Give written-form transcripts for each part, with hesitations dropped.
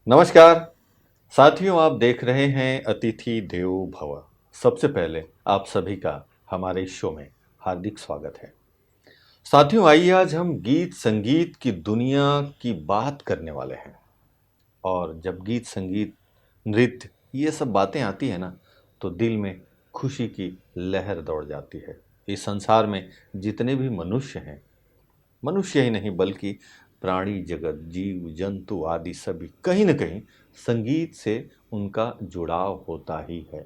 नमस्कार साथियों, आप देख रहे हैं अतिथि देवो भव। सबसे पहले आप सभी का हमारे इस शो में हार्दिक स्वागत है। साथियों, आइए आज हम गीत संगीत की दुनिया की बात करने वाले हैं। और जब गीत संगीत नृत्य ये सब बातें आती है ना, तो दिल में खुशी की लहर दौड़ जाती है। इस संसार में जितने भी मनुष्य हैं, मनुष्य ही नहीं बल्कि प्राणी जगत जीव जंतु आदि सभी कहीं न कहीं संगीत से उनका जुड़ाव होता ही है।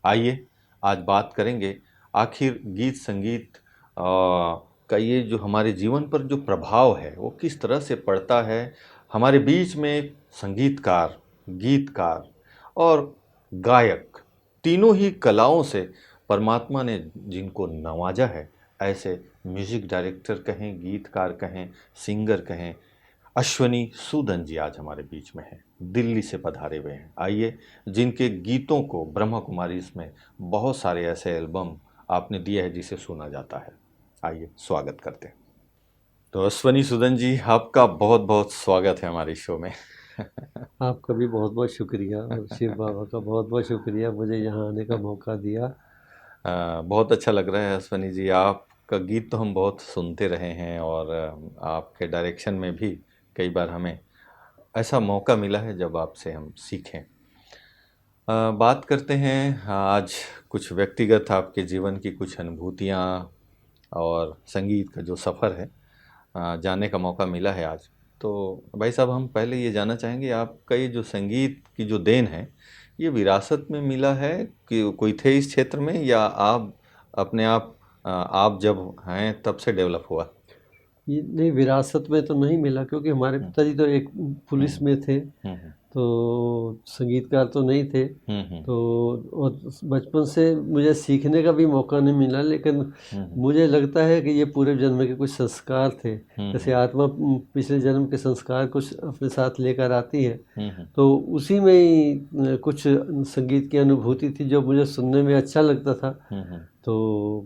आइए आज बात करेंगे आखिर गीत संगीत का ये जो हमारे जीवन पर जो प्रभाव है वो किस तरह से पड़ता है। हमारे बीच में संगीतकार, गीतकार और गायक तीनों ही कलाओं से परमात्मा ने जिनको नवाजा है, ऐसे म्यूजिक डायरेक्टर कहें, गीतकार कहें, सिंगर कहें, अश्वनी सूदन जी आज हमारे बीच में हैं। दिल्ली से पधारे हुए हैं। आइए, जिनके गीतों को ब्रह्मा कुमारी इसमें बहुत सारे ऐसे एल्बम आपने दिए हैं जिसे सुना जाता है। आइए स्वागत करते हैं। तो अश्वनी सूदन जी, आपका बहुत बहुत स्वागत है हमारे शो में। आपका भी बहुत बहुत शुक्रिया और शिव बाबा का बहुत बहुत शुक्रिया मुझे यहाँ आने का मौका दिया। बहुत अच्छा लग रहा है अश्वनी जी, आपका गीत तो हम बहुत सुनते रहे हैं और आपके डायरेक्शन में भी कई बार हमें ऐसा मौका मिला है जब आपसे हम सीखें। बात करते हैं आज कुछ व्यक्तिगत आपके जीवन की कुछ अनुभूतियाँ और संगीत का जो सफ़र है, जानने का मौका मिला है आज। तो भाई साहब, हम पहले ये जानना चाहेंगे आपका ये जो संगीत की जो देन है, ये विरासत में मिला है कि कोई थे इस क्षेत्र में, या आप अपने आप जब हैं तब से डेवलप हुआ? ये नहीं, विरासत में तो नहीं मिला क्योंकि हमारे हुँ, पिताजी तो एक पुलिस हुँ, में थे, हुँ, हुँ, तो संगीतकार तो नहीं थे। हुँ, हुँ, तो और बचपन से मुझे सीखने का भी मौका नहीं मिला, लेकिन हुँ, हुँ, मुझे लगता है कि ये पूरे जन्म के कुछ संस्कार थे। हुँ, जैसे हुँ, आत्मा पिछले जन्म के संस्कार कुछ अपने साथ लेकर आती है, हुँ, हुँ, तो उसी में ही कुछ संगीत की अनुभूति थी जो मुझे सुनने में अच्छा लगता था। हुँ, हुँ। तो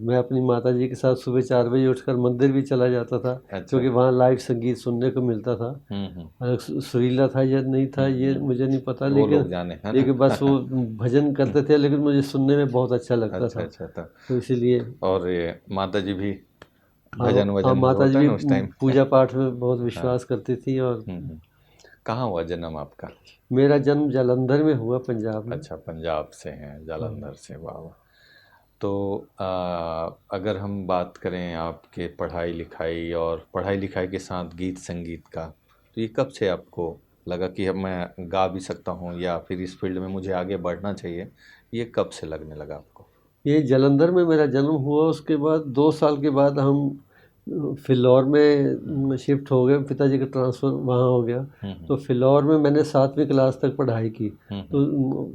मैं अपनी माताजी के साथ सुबह 4 बजे उठकर मंदिर भी चला जाता था, अच्छा। क्योंकि वहाँ लाइव संगीत सुनने को मिलता था। हुँ, हुँ, सुरीला था या नहीं था हुँ, ये हुँ। मुझे नहीं पता, वो लेकिन लोग जाने, है ना? लेकिन बस वो भजन हुँ, करते थे, लेकिन मुझे सुनने में बहुत अच्छा लगता अच्छा, था। अच्छा था। तो इसीलिए और ये माताजी भी हाँ, हाँ, भजन-वजन जो माताजी होता है भी ना उस टाइम? पूजा पाठ में बहुत हाँ। विश्वास करती थी। और हुँ, हुँ। कहाँ हुआ जन्म आपका? मेरा जन्म जालंधर में हुआ, पंजाब में। अच्छा, पंजाब से हैं, हाँ। जालंधर से, वाह, वाह! तो अगर हम बात करें आपके पढ़ाई-लिखाई और पढ़ाई-लिखाई के साथ गीत-संगीत का, तो ये कब से आपको लगा कि अब मैं गा भी सकता हूँ या फिर इस फ़ील्ड में मुझे आगे बढ़ना चाहिए? ये कब से लगने लगा आपको? ये जालंधर में मेरा जन्म हुआ, उसके बाद 2 साल के बाद हम फिलौर हुँ, में शिफ्ट हो गए, पिताजी का ट्रांसफ़र वहाँ हो गया। हुँ, हुँ, तो फिलौर में मैंने 7वीं क्लास तक पढ़ाई की। हुँ, हुँ, तो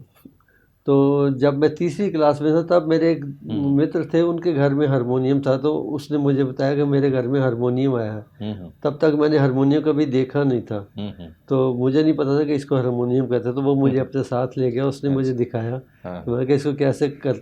तो जब मैं तीसरी क्लास में था, तब मेरे एक हुँ, हुँ, मित्र थे, उनके घर में हारमोनियम था, तो उसने मुझे बताया कि मेरे घर में हारमोनियम आया है। हुँ, हुँ, तब तक मैंने हारमोनियम कभी देखा नहीं था। हुँ, हुँ, तो मुझे नहीं पता था कि इसको हारमोनियम कहते हैं, तो वो हुँ, मुझे हुँ। अपने साथ ले गया, उसने मुझे अच्छा, दिखाया। हाँ। तो मैंने कहा इसको कैसे कर,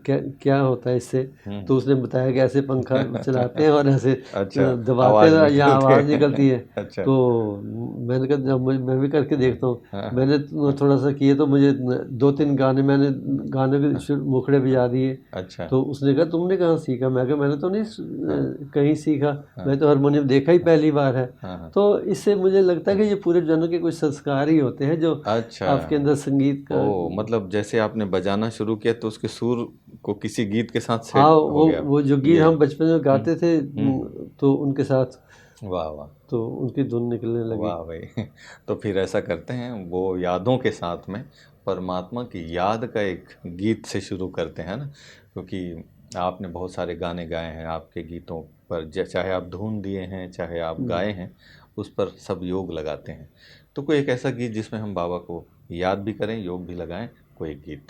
क्या क्या होता है इससे? हुँ, तो हुँ। उसने बताया कि ऐसे पंखा चलाते हैं और ऐसे अच्छा, दबाते आवाज़ हैं या निकलती आवाज़ है। निकलती है। अच्छा। तो मैंने कहा जब मैं भी करके हाँ, देखता हूँ। हाँ, हाँ, मैंने हाँ, थोड़ा सा किए, तो मुझे दो हाँ, तीन गाने मैंने गाने के हाँ, मुखड़े हाँ। बजा दिए। अच्छा, तो उसने कहा तुमने कहाँ सीखा? मैं कहा मैंने तो नहीं हाँ, कहीं सीखा। हाँ, मैं तो हारमोनियम देखा ही हाँ, पहली बार है। हाँ, हाँ, तो इससे मुझे लगता है हाँ। कि ये पूरे जन्म के कुछ संस्कार ही होते हैं जो अच्छा, आपके अंदर संगीत का। ओह! मतलब जैसे आपने बजाना शुरू किया तो उसके सुर को किसी गीत के साथ हाँ, सेट हो गया, वो जो गीत ये? हम बचपन में हुँ, गाते थे, हुँ, हुँ। तो उनके साथ वाह, वाह! तो उनकी धुन निकलने लगी। वाह भई! तो फिर ऐसा करते हैं, वो यादों के साथ में परमात्मा की याद का एक गीत से शुरू करते हैं ना? क्योंकि आपने बहुत सारे गाने गाए हैं, आपके गीतों पर चाहे आप धुन दिए हैं, चाहे आप हुँ। गाए हैं, उस पर सब योग लगाते हैं। तो कोई एक ऐसा गीत जिसमें हम बाबा को याद भी करें, योग भी लगाएँ, कोई एक गीत?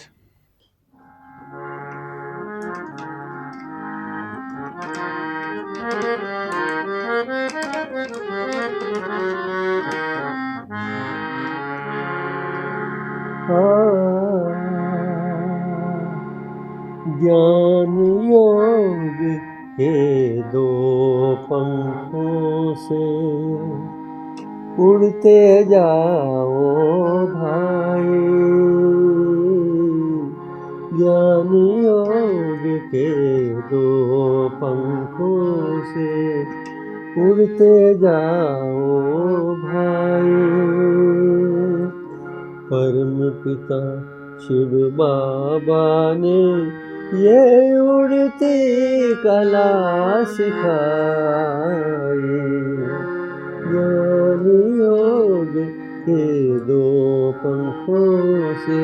ज्ञान योग के दो पंखों से उड़ते जाओ भाई, ज्ञान योग के दो पंखों से उड़ते जाओ भाई। परम पिता शिव बाबा ने ये उड़ती कला सिखाई, ज्ञान योग के दो पंखों से।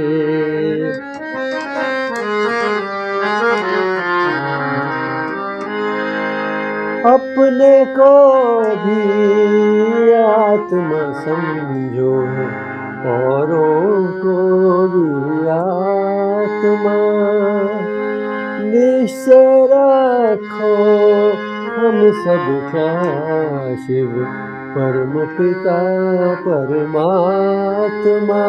अपने को भी आत्मा समझो, औरों को भी आत्मा, निश्चय रखो हम सब का शिव परम पिता परमात्मा।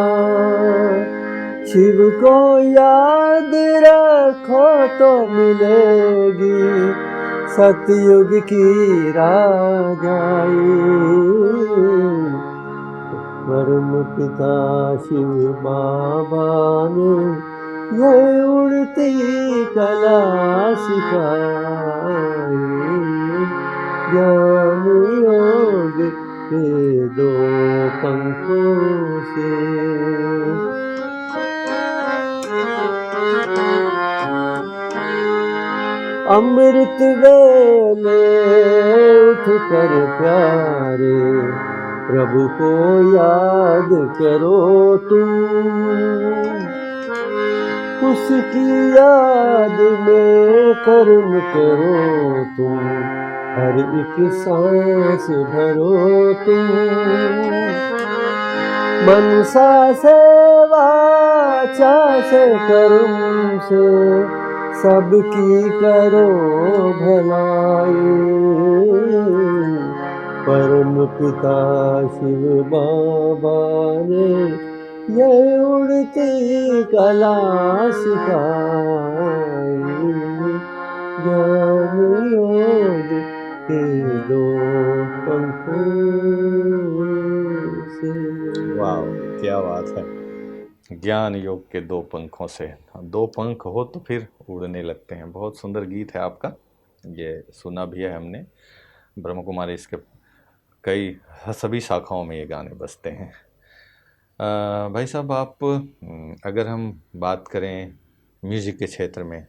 शिव को याद रखो तो मिलेगी सतयुग की राजाई। परम पिता शिव बाबा ने ये उड़ती कला सिखाई, ज्ञान योग के दो पंखों से। अमृत वेले उठ कर प्यारे प्रभु को याद करो तुम, उसकी याद में कर्म करो तुम, हर एक सांस भरो तुम। मनसा से वाचा से कर्म से सबकी करो भलाई। परम पिता शिव बाबा ने ये उड़ती कला सिखाई, ज्ञान योग के दो पंखों से। वाह, क्या बात है। ज्ञान योग के दो पंखों से, दो पंख हो तो फिर उड़ने लगते हैं। बहुत सुंदर गीत है आपका, ये सुना भी है हमने। ब्रह्म कुमारी इसके कई सभी शाखाओं में ये गाने बजते हैं। भाई साहब, आप अगर हम बात करें म्यूज़िक के क्षेत्र में,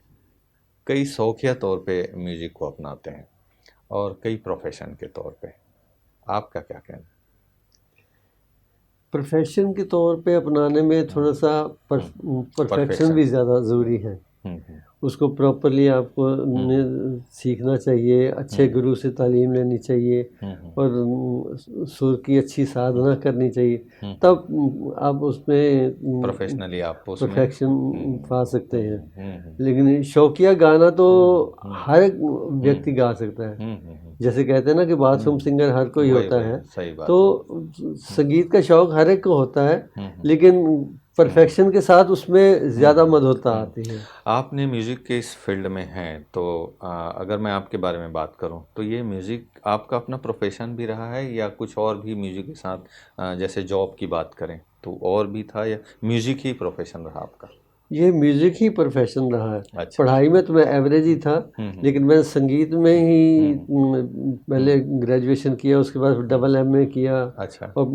कई शौकिया तौर पे म्यूज़िक को अपनाते हैं और कई प्रोफेशन के तौर पे, आपका क्या कहना? प्रोफेशन के तौर पे अपनाने में थोड़ा सा परफेक्शन भी ज़्यादा ज़रूरी है। उसको प्रॉपरली आपको सीखना चाहिए, अच्छे गुरु से तालीम लेनी चाहिए और सुर की अच्छी साधना करनी चाहिए, तब आप उसमें प्रोफेशनली आप परफेक्शन पा सकते हैं। लेकिन शौकिया गाना तो हर एक व्यक्ति गा सकता है। जैसे कहते हैं ना कि बाथरूम सिंगर हर कोई होता है, तो संगीत का शौक हर एक को होता है, लेकिन परफेक्शन के साथ उसमें ज़्यादा मधुरता आती है। आपने म्यूज़िक के इस फील्ड में हैं, तो अगर मैं आपके बारे में बात करूं तो ये म्यूज़िक आपका अपना प्रोफेशन भी रहा है या कुछ और भी म्यूज़िक के साथ, जैसे जॉब की बात करें तो और भी था, या म्यूज़िक ही प्रोफेशन रहा आपका? ये म्यूज़िक ही प्रोफेशन रहा है। अच्छा। पढ़ाई में तो मैं एवरेज ही था, लेकिन मैं संगीत में ही पहले ग्रेजुएशन किया, उसके बाद डबल एमए किया। अच्छा। और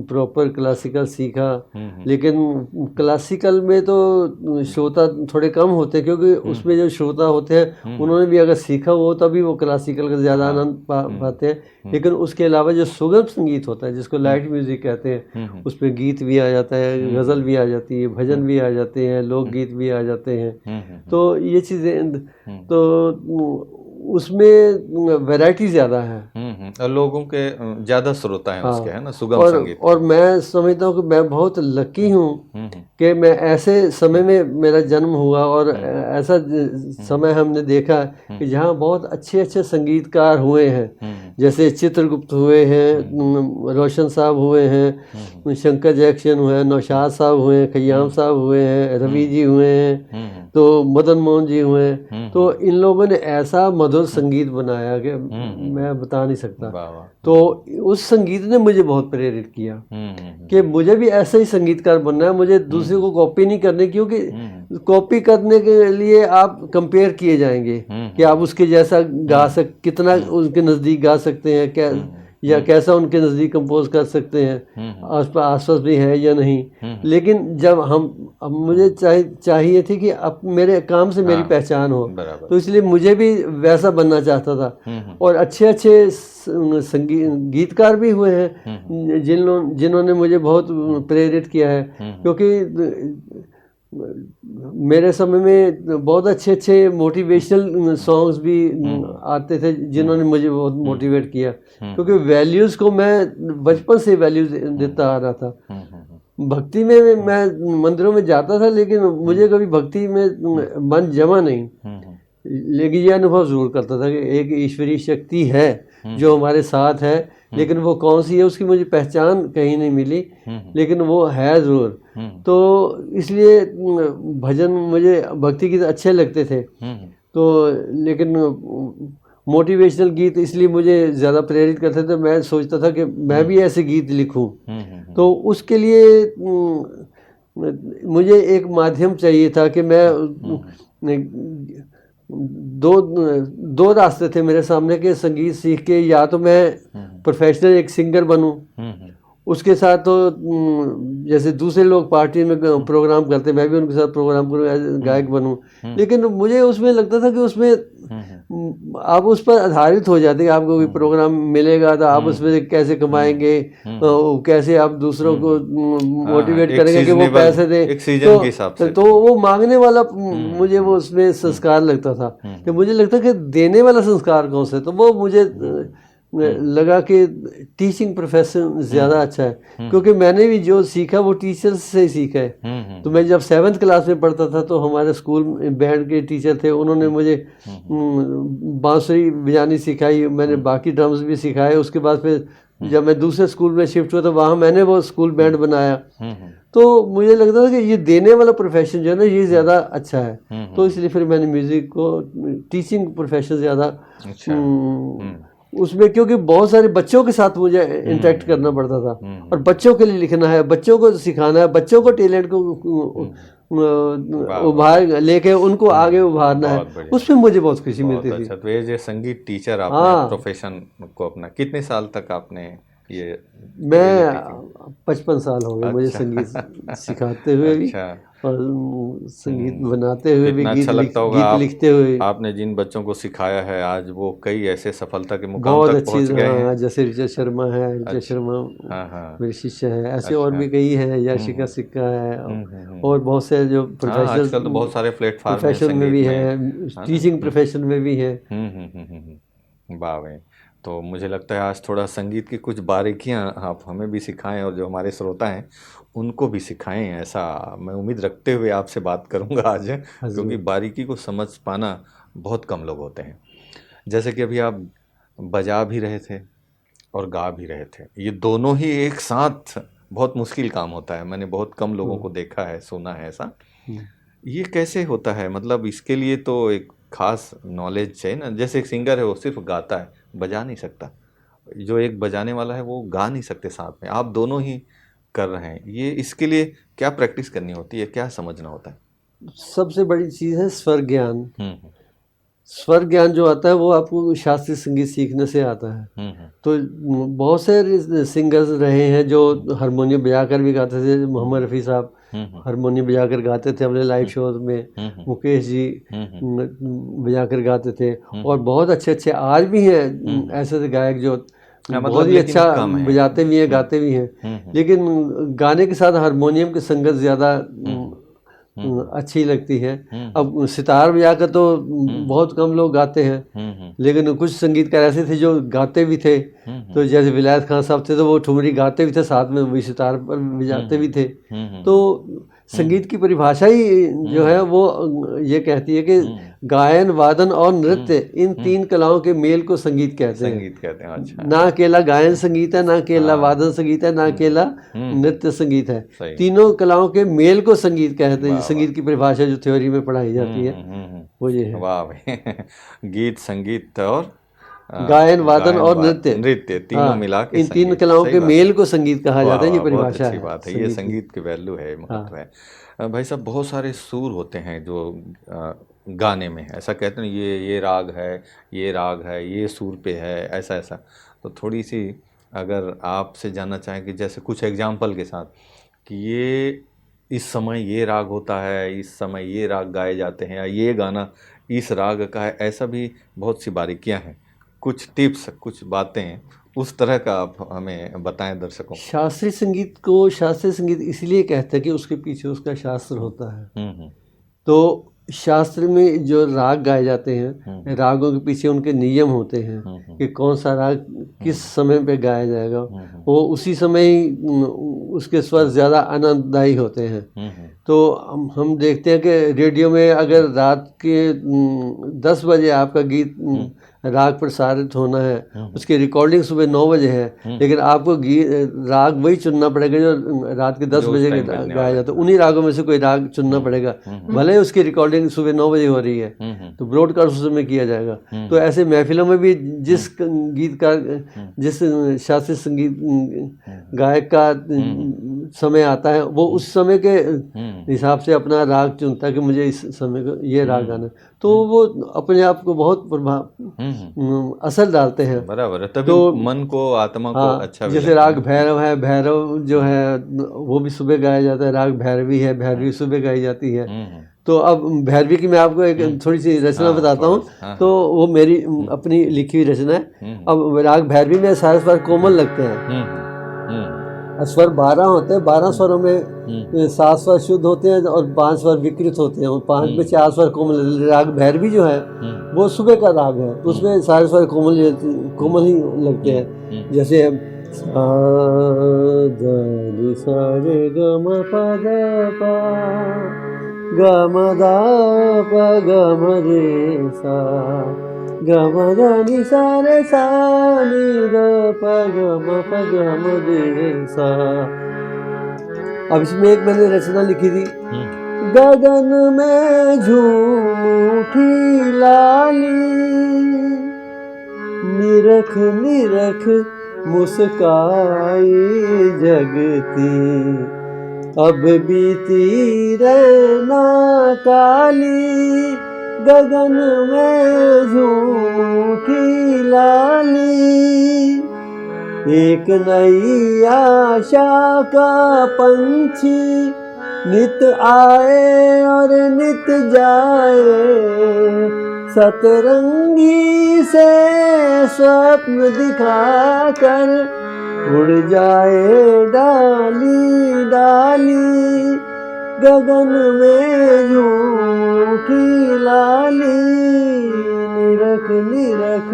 प्रॉपर क्लासिकल सीखा। लेकिन क्लासिकल में तो श्रोता थोड़े कम होते हैं, क्योंकि उसमें जो श्रोता होते हैं उन्होंने भी अगर सीखा हो तभी वो क्लासिकल का ज़्यादा आनंद पाते हैं। लेकिन उसके अलावा जो सुगम संगीत होता है, जिसको लाइट म्यूज़िक कहते हैं, उसमें गीत भी आ जाता है, गज़ल भी आ जाती है, भजन भी आ जाते हैं, लोकगीत भी आ जाते हैं। तो ये चीज़ें, तो उसमें वैरायटी ज़्यादा है और लोगों के ज़्यादा श्रोता हैं उसके, है ना, सुगम संगीत। और मैं समझता हूँ कि मैं बहुत लकी हूँ कि मैं ऐसे समय में मेरा जन्म हुआ और ऐसा समय हमने देखा कि जहाँ बहुत अच्छे अच्छे संगीतकार हुए हैं। जैसे चित्रगुप्त हुए हैं, रोशन साहब हुए हैं, शंकर जैक्सन हुए हैं, नौशाद साहब हुए हैं, खयाम साहब हुए हैं, रवि जी हुए हैं, तो मदन मोहन जी हुए, तो इन लोगों ने ऐसा मधुर संगीत बनाया कि मैं बता नहीं सकता। वाह वाह। तो उस संगीत ने मुझे बहुत प्रेरित किया कि मुझे भी ऐसा ही संगीतकार बनना है, मुझे दूसरे को कॉपी नहीं करनी, क्योंकि कॉपी करने के लिए आप कंपेयर किए जाएंगे कि आप उसके जैसा गा कितना उनके नज़दीक गा सकते हैं क्या, या कैसा उनके नज़दीक कंपोज कर सकते हैं, आसपास भी है या नहीं। लेकिन जब अब मुझे चाहिए थी कि अब मेरे काम से मेरी पहचान हो, तो इसलिए मुझे भी वैसा बनना चाहता था। और अच्छे अच्छे गीतकार भी हुए हैं जिन्होंने मुझे बहुत प्रेरित किया है, क्योंकि मेरे समय में बहुत अच्छे अच्छे मोटिवेशनल सॉन्ग्स भी आते थे जिन्होंने मुझे बहुत मोटिवेट किया, क्योंकि वैल्यूज़ को मैं बचपन से वैल्यूज देता आ रहा था। भक्ति में मैं मंदिरों में जाता था, लेकिन मुझे कभी भक्ति में मन जमा नहीं, लेकिन ये अनुभव जरूर करता था कि एक ईश्वरीय शक्ति है जो हमारे साथ है, लेकिन वो कौन सी है उसकी मुझे पहचान कहीं नहीं मिली, लेकिन वो है ज़रूर। तो इसलिए भजन मुझे भक्ति गीत अच्छे लगते थे। तो लेकिन मोटिवेशनल गीत इसलिए मुझे ज़्यादा प्रेरित करते थे, मैं सोचता था कि मैं भी ऐसे गीत लिखूं। तो उसके लिए मुझे एक माध्यम चाहिए था कि मैं दो रास्ते थे मेरे सामने के संगीत सीख के, या तो मैं प्रोफेशनल एक सिंगर बनूं, उसके साथ तो जैसे दूसरे लोग पार्टी में प्रोग्राम करते मैं भी उनके साथ प्रोग्राम करूं, गायक बनूं। लेकिन मुझे उसमें लगता था कि उसमें आप उस पर आधारित हो जाते हैं, आपको कोई प्रोग्राम मिलेगा तो आप उसमें कैसे कमाएंगे, कैसे आप दूसरों को मोटिवेट करेंगे कि वो पैसे दें, तो वो मांगने वाला मुझे वो उसमें संस्कार लगता था। कि मुझे लगता कि देने वाला संस्कार कौन सा है, तो वो मुझे लगा कि टीचिंग प्रोफेशन ज़्यादा अच्छा है, क्योंकि मैंने भी जो सीखा वो टीचर्स से ही सीखा है। तो मैं जब 7th क्लास में पढ़ता था तो हमारे स्कूल बैंड के टीचर थे, उन्होंने मुझे बांसुरी बजानी सिखाई, मैंने बाकी ड्रम्स भी सिखाए। उसके बाद फिर जब मैं दूसरे स्कूल में शिफ्ट हुआ तो वहाँ मैंने वो स्कूल बैंड बनाया। तो मुझे लगता था कि ये देने वाला प्रोफेशन जो है ना ये ज़्यादा अच्छा है, तो इसलिए फिर मैंने म्यूज़िक को टीचिंग प्रोफेशन ज़्यादा उसमें, क्योंकि बहुत सारे बच्चों के साथ मुझे इंटरेक्ट करना पड़ता था, और बच्चों के लिए लिखना है, बच्चों को सिखाना है, बच्चों को टैलेंट को उभार लेके उनको आगे उभारना है, उसमें मुझे बहुत खुशी मिलती थी। अच्छा, तो ये जो संगीत टीचर आपने प्रोफेशन को अपना, कितने साल तक आपने ये? मैं 55 साल हो गए मुझे संगीत सिखाते हुए भी, और संगीत बनाते हुए भी, अच्छा लगता होगा गीत लिखते हुए। आपने जिन बच्चों को सिखाया है आज वो कई ऐसे सफलता के मुकाम तक पहुंच गए हैं। जैसे रिचर्ड शर्मा है, रिचर्ड शर्मा मेरे शिष्य है, ऐसे और भी कई हैं, याशिका सिक्का है, और बहुत से जो प्रोफेशनल, आजकल तो बहुत सारे प्लेटफॉर्म प्रोफेशन में भी है, टीचिंग प्रोफेशन में भी है। वाह भाई। तो मुझे लगता है आज थोड़ा संगीत की कुछ बारीकियां आप हमें भी सिखाएं, और जो हमारे श्रोता हैं उनको भी सिखाएं, ऐसा मैं उम्मीद रखते हुए आपसे बात करूंगा आज, क्योंकि बारीकी को समझ पाना बहुत कम लोग होते हैं। जैसे कि अभी आप बजा भी रहे थे और गा भी रहे थे, ये दोनों ही एक साथ बहुत मुश्किल काम होता है। मैंने बहुत कम लोगों को देखा है, सुना है ऐसा। ये कैसे होता है? मतलब इसके लिए तो एक खास नॉलेज चाहिए ना। जैसे एक सिंगर है वो सिर्फ गाता है, बजा नहीं सकता, जो एक बजाने वाला है वो गा नहीं सकते साथ में, आप दोनों ही कर रहे हैं। ये इसके लिए क्या प्रैक्टिस करनी होती है, क्या समझना होता है? सबसे बड़ी चीज़ है स्वर ज्ञान। स्वर ज्ञान जो आता है वो आपको शास्त्रीय संगीत सीखने से आता है। तो बहुत से सिंगर्स रहे हैं जो हारमोनियम बजा कर भी गाते थे। मोहम्मद रफ़ी साहब हारमोनियम बजा कर गाते थे अपने लाइव शोज में, मुकेश जी बजा कर गाते थे, और बहुत अच्छे अच्छे आज भी हैं ऐसे गायक जो बहुत ही अच्छा बजाते भी हैं, गाते भी हैं। लेकिन गाने के साथ हारमोनियम की संगत ज़्यादा अच्छी लगती है। अब सितार बजाकर तो बहुत कम लोग गाते हैं, लेकिन कुछ संगीतकार ऐसे थे जो गाते भी थे। तो जैसे विलायत खान साहब थे तो वो ठुमरी गाते भी थे, साथ में वही सितार पर बजाते भी थे। तो संगीत की परिभाषा ही जो है वो ये कहती है कि गायन, वादन और नृत्य, इन तीन कलाओं के मेल को संगीत कहते हैं। संगीत कहते हैं, अच्छा। ना अकेला गायन संगीत है, ना अकेला वादन संगीत है, ना अकेला नृत्य संगीत है। सही। तीनों कलाओं के मेल को संगीत कहते हैं। संगीत की परिभाषा जो थ्योरी में पढ़ाई जाती है वो ये है। वाह भाई गीत, संगीत और गायन, वादन और नृत्य, नृत्य तीनों मिला के इन तीन संगीत। कलाओं सही के बात मेल है। को संगीत कहा जाता है। ये वाह, बहुत परिभाषा अच्छी है बात है। ये संगीत की। संगीत की वैल्यू है, महत्व है। भाई साहब, बहुत सारे सुर होते हैं जो गाने में, ऐसा कहते हैं ये राग है, ये राग है, ये सुर पे है, ऐसा ऐसा। तो थोड़ी सी अगर आपसे जानना चाहें कि जैसे कुछ एग्जाम्पल के साथ कि ये इस समय ये राग होता है, इस समय ये राग गाए जाते हैं, या ये गाना इस राग का है, ऐसा भी बहुत सी बारीकियां हैं। कुछ टिप्स, कुछ बातें उस तरह का आप हमें बताएं दर्शकों को। शास्त्रीय संगीत को शास्त्रीय संगीत इसलिए कहते हैं कि उसके पीछे उसका शास्त्र होता है। तो शास्त्र में जो राग गाए जाते हैं, रागों के पीछे उनके नियम होते हैं कि कौन सा राग किस समय पे गाया जाएगा। वो उसी समय ही उसके स्वर ज़्यादा आनंददायी होते हैं। तो हम देखते हैं कि रेडियो में अगर रात के 10 बजे आपका गीत राग प्रसारित होना है, उसकी रिकॉर्डिंग सुबह 9 बजे है, लेकिन आपको राग वही चुनना पड़ेगा जो रात के 10 बजे गाया जाता है। उन्हीं रागों में से कोई राग चुनना पड़ेगा, भले उसकी रिकॉर्डिंग सुबह 9 बजे हो रही है, तो ब्रॉडकास्ट उस समय किया जाएगा। तो ऐसे महफिलों में भी जिस शास्त्रीय संगीत गायक का समय आता है, वो उस समय के हिसाब से अपना राग चुनता है कि मुझे इस समय को ये राग गाना है। तो वो अपने आप को बहुत असर डालते हैं। बराबर है, तभी मन को, आत्मा को अच्छा भी जैसे राग भैरव है, भैरव जो है वो भी सुबह गाया जाता है। राग भैरवी है, भैरवी सुबह गाई जाती है। तो अब भैरवी की मैं आपको एक थोड़ी सी रचना बताता हूँ। तो वो मेरी अपनी लिखी हुई रचना है। अब राग भैरवी में सारे स्वर कोमल लगते हैं। स्वर 12 होते हैं। 12 स्वरों में 7 स्वर शुद्ध होते हैं और 5 स्वर विकृत होते हैं, और 5 में 4 स्वर कोमल। राग भैरवी जो है वो सुबह का राग है, उसमें सारे स्वर कोमल ही लगते हैं। जैसे सा ध सा रे ग म प द पा ग म द प ग म रे सा ग म द नि सा रे सा नि द प ग म प ग म रे सा। अब इसमें एक मैंने रचना लिखी थी। गगन में झूम उठी लाली, निरख निरख मुस्काई जगती, अब बीती रहना काली। गगन में झूम उठी लाली, एक नई आशा का पंछी नित आए और नित जाए। सतरंगी से स्वप्न दिखाकर उड़ जाए डाली डाली। गगन में झूठी लाली, निरख निरख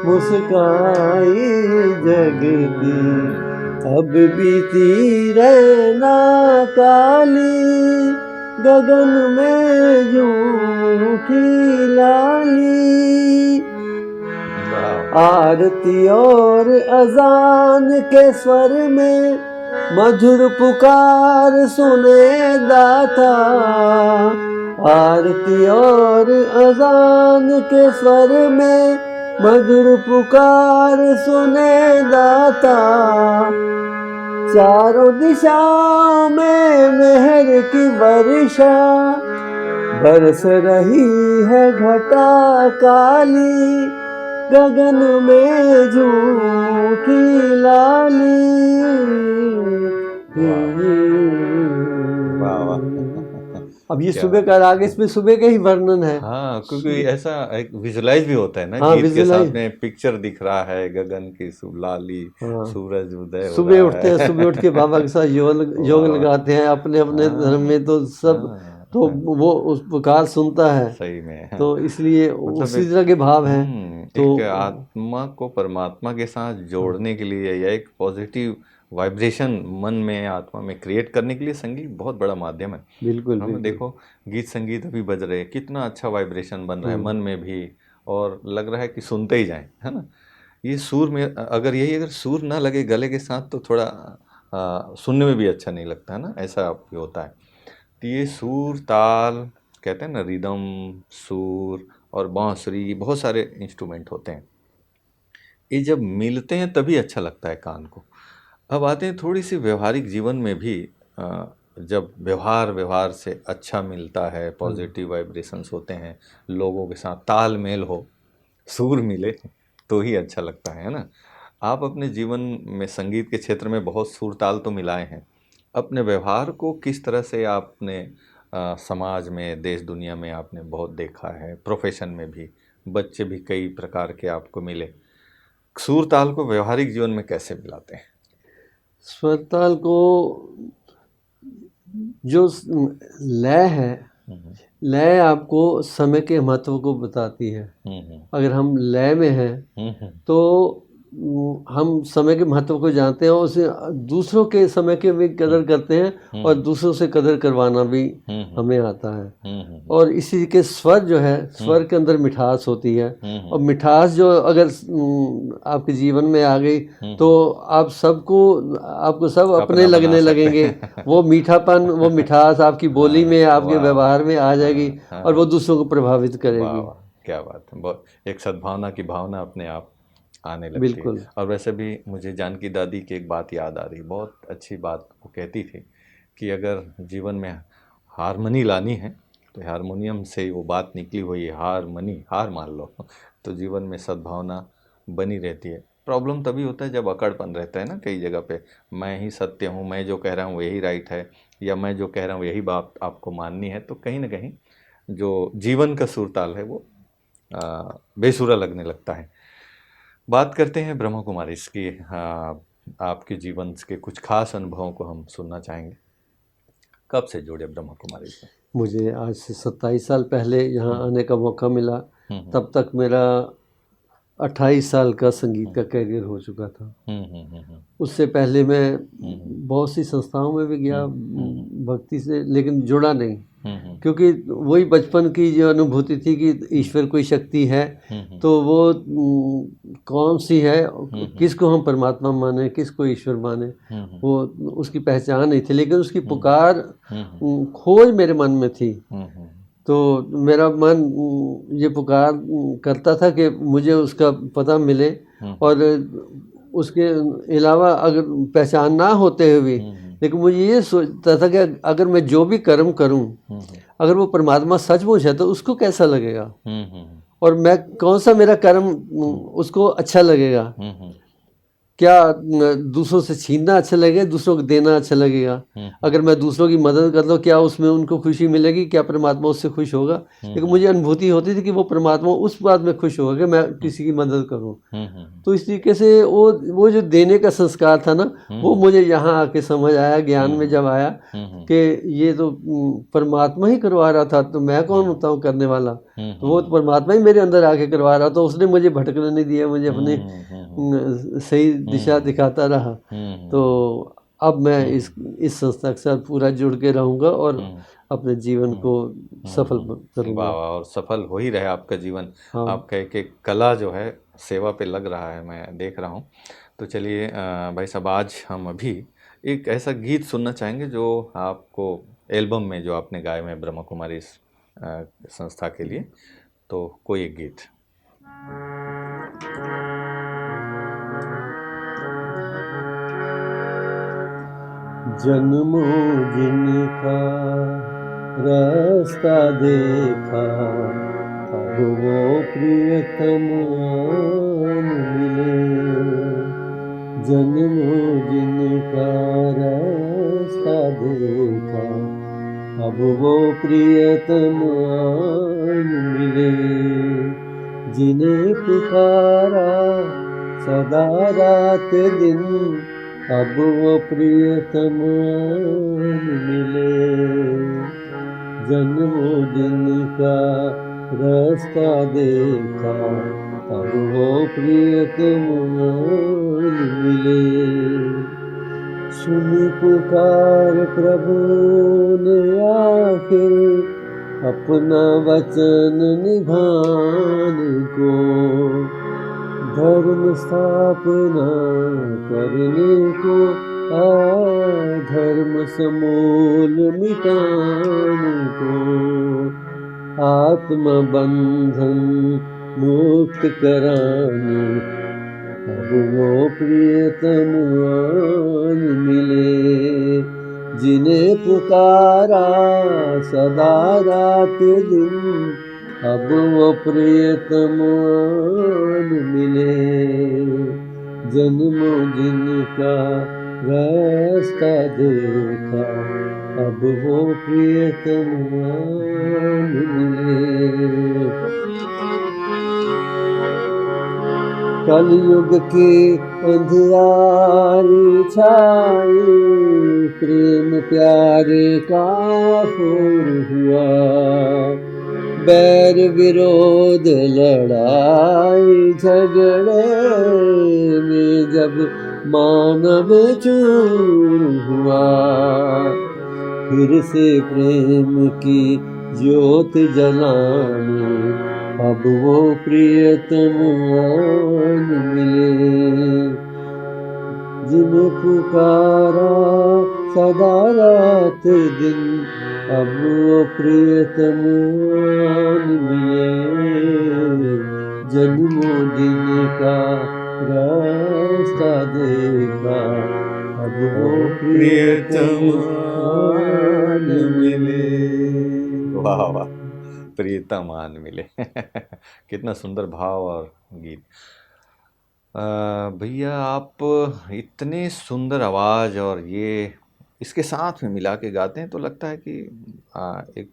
मुस्काई जगती, अब बीती रहना काली। गगन में झूठी लाली। आरती और अजान के स्वर में मधुर पुकार सुने दाता। आरती और अजान के स्वर में मधुर पुकार सुने दाता। चारों दिशाओं में मेहर की वर्षा बरस रही है घटा काली। गगन में झूठी लाली। अब ये सुबह का राग, इसमें सुबह का ही वर्णन है। हाँ, क्योंकि ऐसा एक विजुलाइज भी होता है ना। हाँ, गीत के साथ में पिक्चर दिख रहा है, गगन की लाली, सूरज उदय हो सुबह रहा उठते हैं, सुबह उठ के बाबा के साथ योग लगाते हैं अपने अपने धर्म में। तो सब तो वो उस पुकार सुनता है सही में। तो इसलिए उसी तरह के भाव हैं। तो एक आत्मा को परमात्मा के साथ जोड़ने के लिए या एक पॉजिटिव वाइब्रेशन मन में आत्मा में क्रिएट करने के लिए संगीत बहुत बड़ा माध्यम है। बिल्कुल हम बिल्कुल। देखो गीत संगीत अभी बज रहे हैं, कितना अच्छा वाइब्रेशन बन रहा है मन में भी, और लग रहा है कि सुनते ही जाएं, है ना। ये सुर में अगर सुर ना लगे गले के साथ तो थोड़ा सुनने में भी अच्छा नहीं लगता है ना, ऐसा भी होता है। तो ये सुर ताल कहते हैं ना, रिदम, सुर और बांसुरी, बहुत सारे इंस्ट्रूमेंट होते हैं, ये जब मिलते हैं तभी अच्छा लगता है कान को। अब आते हैं थोड़ी सी व्यवहारिक जीवन में भी, जब व्यवहार से अच्छा मिलता है, पॉजिटिव वाइब्रेशंस होते हैं, लोगों के साथ तालमेल हो, सुर मिले तो ही अच्छा लगता है ना। आप अपने जीवन में संगीत के क्षेत्र में बहुत सुर ताल तो मिलाए हैं, अपने व्यवहार को किस तरह से आपने समाज में, देश दुनिया में आपने बहुत देखा है, प्रोफेशन में भी, बच्चे भी कई प्रकार के आपको मिले, सुर ताल को व्यवहारिक जीवन में कैसे मिलाते हैं? स्वर ताल को जो लय है, लय आपको समय के महत्व को बताती है। अगर हम लय में हैं तो हम समय के महत्व को जानते हैं और उसे दूसरों के समय के भी कदर करते हैं और दूसरों से कदर करवाना भी हमें आता है। और इसी के स्वर जो है, स्वर के अंदर मिठास होती है, और मिठास जो अगर आपके जीवन में आ गई तो आपको सब अपने अपना बना लगने सकते लगेंगे। वो मीठापन, वो मिठास आपकी बोली में, आपके वाह, व्यवहार में आ जाएगी और वो दूसरों को प्रभावित वाह करेगी। वाह, क्या बात है। बहुत एक सद्भावना की भावना अपने आप आने लगती है। बिल्कुल। और वैसे भी मुझे जानकी दादी की एक बात याद आ रही, बहुत अच्छी बात वो कहती थी कि अगर जीवन में हारमोनी लानी है तो हारमोनियम से वो बात निकली हुई है, हार मान लो तो जीवन में सद्भावना बनी रहती है। प्रॉब्लम तभी होता है जब अकड़पन रहता है ना, कई जगह पे मैं ही सत्य हूँ, मैं जो कह रहा हूँ यही राइट है, या मैं जो कह रहा हूँ यही बात आपको माननी है, तो कहीं ना कहीं जो जीवन का सुरताल है वो बेसुरा लगने लगता है। बात करते हैं ब्रह्मा कुमारी की। आपके जीवन के कुछ खास अनुभवों को हम सुनना चाहेंगे। कब से जुड़े ब्रह्मा कुमारी से? मुझे आज से 27 साल पहले यहाँ आने का मौका मिला। तब तक मेरा 28 साल का संगीत का कैरियर हो चुका था। उससे पहले मैं बहुत सी संस्थाओं में भी गया भक्ति से, लेकिन जुड़ा नहीं, क्योंकि वही बचपन की जो अनुभूति थी कि ईश्वर कोई शक्ति है, तो वो कौन सी है, किसको हम परमात्मा माने, किसको ईश्वर माने, वो उसकी पहचान नहीं थी। लेकिन उसकी पुकार, खोज मेरे मन में थी। तो मेरा मन ये पुकार करता था कि मुझे उसका पता मिले, और उसके अलावा अगर पहचान ना होते हुए भी, लेकिन मुझे ये सोचता था कि अगर मैं जो भी कर्म करूं, अगर वो परमात्मा सचमुच है तो उसको कैसा लगेगा, और मैं कौन सा मेरा कर्म उसको अच्छा लगेगा। क्या दूसरों से छीनना अच्छा लगेगा, दूसरों को देना अच्छा लगेगा। अगर मैं दूसरों की मदद कर दूं, क्या उसमें उनको खुशी मिलेगी, क्या परमात्मा उससे खुश होगा। लेकिन मुझे अनुभूति होती थी कि वो परमात्मा उस बात में खुश होगा कि मैं किसी की मदद करूं। तो इस तरीके से वो जो देने का संस्कार था ना, वो मुझे यहाँ आके समझ आया, ज्ञान में जब आया कि ये तो परमात्मा ही करवा रहा था, तो मैं कौन होता हूँ करने वाला। तो वो परमात्मा ही मेरे अंदर आके करवा रहा, तो उसने मुझे भटकने नहीं दिया, मुझे अपनी सही दिशा दिखाता रहा। तो अब मैं इस संस्था के साथ पूरा जुड़ के रहूँगा और अपने जीवन को सफल करूँगा। वाह, और सफल हो ही रहा है आपका जीवन। हाँ। आपका एक कला जो है सेवा पे लग रहा है, मैं देख रहा हूँ। तो चलिए भाई साहब, आज हम अभी एक ऐसा गीत सुनना चाहेंगे जो आपको एल्बम में जो आपने गाए हैं ब्रह्मा कुमारी संस्था के लिए, तो कोई एक गीत। जन्मों जिनका रास्ता देखा, अब वो प्रियतम आन मिले। जन्मों जिनका रास्ता देखा, अब वो प्रियतम आन मिले। जिन्हें पुकारा सदा रात दिन, अब वो प्रियतम आन मिले। जन्मों जिनका रास्ता देखा, अब वो प्रियतम आन मिले। सुनी पुकार प्रभु ने आखिर अपना वचन निभाने को, धर्म स्थापना करने को, धर्म समूल मिटाने को, आत्मा बंधन मुक्त कराने, अब वो प्रियतम आन मिले, जिन्हें पुकारा सदा रात दिन, अब वो प्रियतम आन मिले, जन्मों जिनका रास्ता देखा, अब वो प्रियतम आन मिले। कलयुग के अंधियारी छाई, प्रेम प्यारे का फूल हुआ, बैर विरोध लड़ाई झगड़े में जब मानव चूर हुआ, फिर से प्रेम की ज्योत जलाने, अब वो प्रियतम आन मिले, जिन्हें पुकारा सदा रात दिन, अब वो प्रियतम आन मिले, जन्मों जिनका रास्ता देखा, अब वो प्रियतम आन मिले। वाह वाह, प्रियतम आन मिले। कितना सुंदर भाव और गीत। भैया आप इतने सुंदर आवाज़ और ये इसके साथ में मिला के गाते हैं तो लगता है कि एक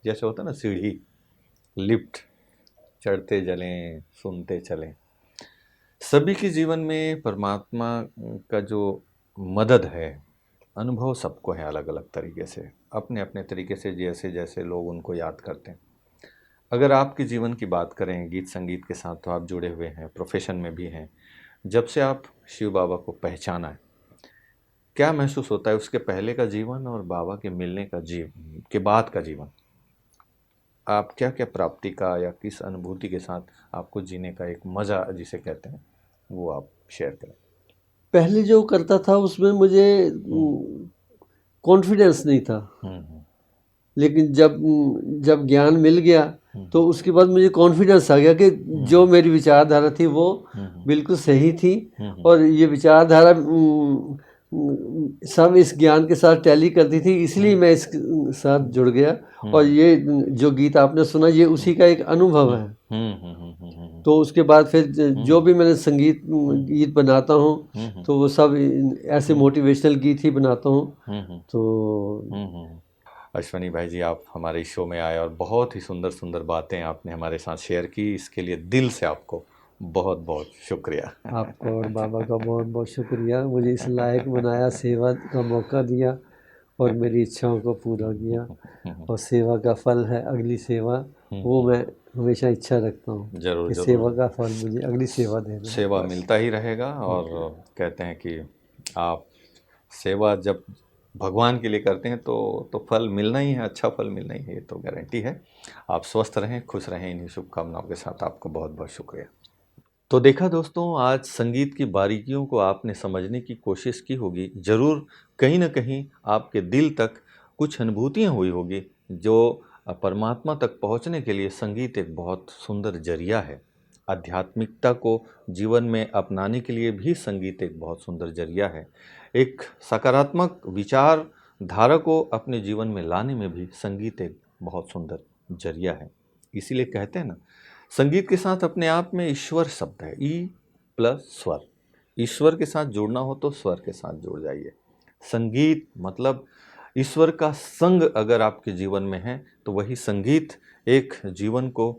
जैसे होता है ना सीढ़ी, लिफ्ट, चढ़ते चलें सुनते चलें। सभी के जीवन में परमात्मा का जो मदद है, अनुभव सबको है अलग अलग तरीके से, अपने अपने तरीके से, जैसे जैसे लोग उनको याद करते हैं। अगर आपके जीवन की बात करें गीत संगीत के साथ, तो आप जुड़े हुए हैं, प्रोफेशन में भी हैं। जब से आप शिव बाबा को पहचाना है, क्या महसूस होता है उसके पहले का जीवन और बाबा के मिलने का के बाद का जीवन? आप क्या क्या प्राप्ति का या किस अनुभूति के साथ आपको जीने का एक मज़ा जिसे कहते हैं वो आप शेयर करें। पहले जो करता था उसमें मुझे कॉन्फिडेंस नहीं था, लेकिन जब ज्ञान मिल गया तो उसके बाद मुझे कॉन्फिडेंस आ गया कि जो मेरी विचारधारा थी वो बिल्कुल सही थी, और ये विचारधारा सब इस ज्ञान के साथ टैली करती थी, इसलिए मैं इस साथ जुड़ गया। और ये जो गीत आपने सुना ये उसी का एक अनुभव है। तो उसके बाद फिर जो भी मैंने संगीत गीत बनाता हूँ तो वो सब ऐसे मोटिवेशनल गीत ही बनाता हूँ। तो अश्वनी भाई जी, आप हमारे शो में आए और बहुत ही सुंदर सुंदर बातें आपने हमारे साथ शेयर की, इसके लिए दिल से आपको बहुत बहुत शुक्रिया। आपको और बाबा का बहुत बहुत शुक्रिया, मुझे इस लायक बनाया, सेवा का मौका दिया और मेरी इच्छाओं को पूरा किया। और सेवा का फल है अगली सेवा, वो मैं हमेशा इच्छा रखता हूँ जरूर कि जरूर सेवा का फल मुझे अगली सेवा देना। सेवा मिलता ही रहेगा, और कहते हैं कि आप सेवा जब भगवान के लिए करते हैं तो फल मिलना ही है, अच्छा फल मिलना ही है, ये तो गारंटी है। आप स्वस्थ रहें, खुश रहें, इन्हीं शुभकामनाओं के साथ आपको बहुत बहुत शुक्रिया। तो देखा दोस्तों, आज संगीत की बारीकियों को आपने समझने की कोशिश की होगी। ज़रूर कहीं ना कहीं आपके दिल तक कुछ अनुभूतियाँ हुई होगी, जो परमात्मा तक पहुंचने के लिए संगीत एक बहुत सुंदर जरिया है। आध्यात्मिकता को जीवन में अपनाने के लिए भी संगीत एक बहुत सुंदर जरिया है। एक सकारात्मक विचार धारा को अपने जीवन में लाने में भी संगीत एक बहुत सुंदर जरिया है। इसीलिए कहते हैं ना, संगीत के साथ अपने आप में ईश्वर शब्द है, ई प्लस स्वर। ईश्वर के साथ जुड़ना हो तो स्वर के साथ जुड़ जाइए। संगीत मतलब ईश्वर का संग अगर आपके जीवन में है तो वही संगीत एक जीवन को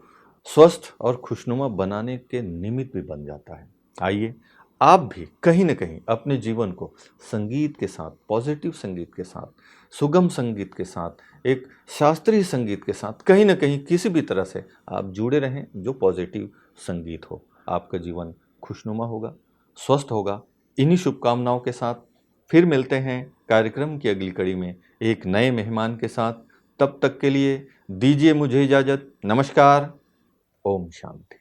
स्वस्थ और खुशनुमा बनाने के निमित्त भी बन जाता है। आइए आप भी कहीं न कहीं अपने जीवन को संगीत के साथ, पॉजिटिव संगीत के साथ, सुगम संगीत के साथ, एक शास्त्रीय संगीत के साथ कहीं न कहीं किसी भी तरह से आप जुड़े रहें, जो पॉजिटिव संगीत हो। आपका जीवन खुशनुमा होगा, स्वस्थ होगा। इन्हीं शुभकामनाओं के साथ फिर मिलते हैं कार्यक्रम की अगली कड़ी में एक नए मेहमान के साथ। तब तक के लिए दीजिए मुझे इजाजत। नमस्कार। ओम शांति।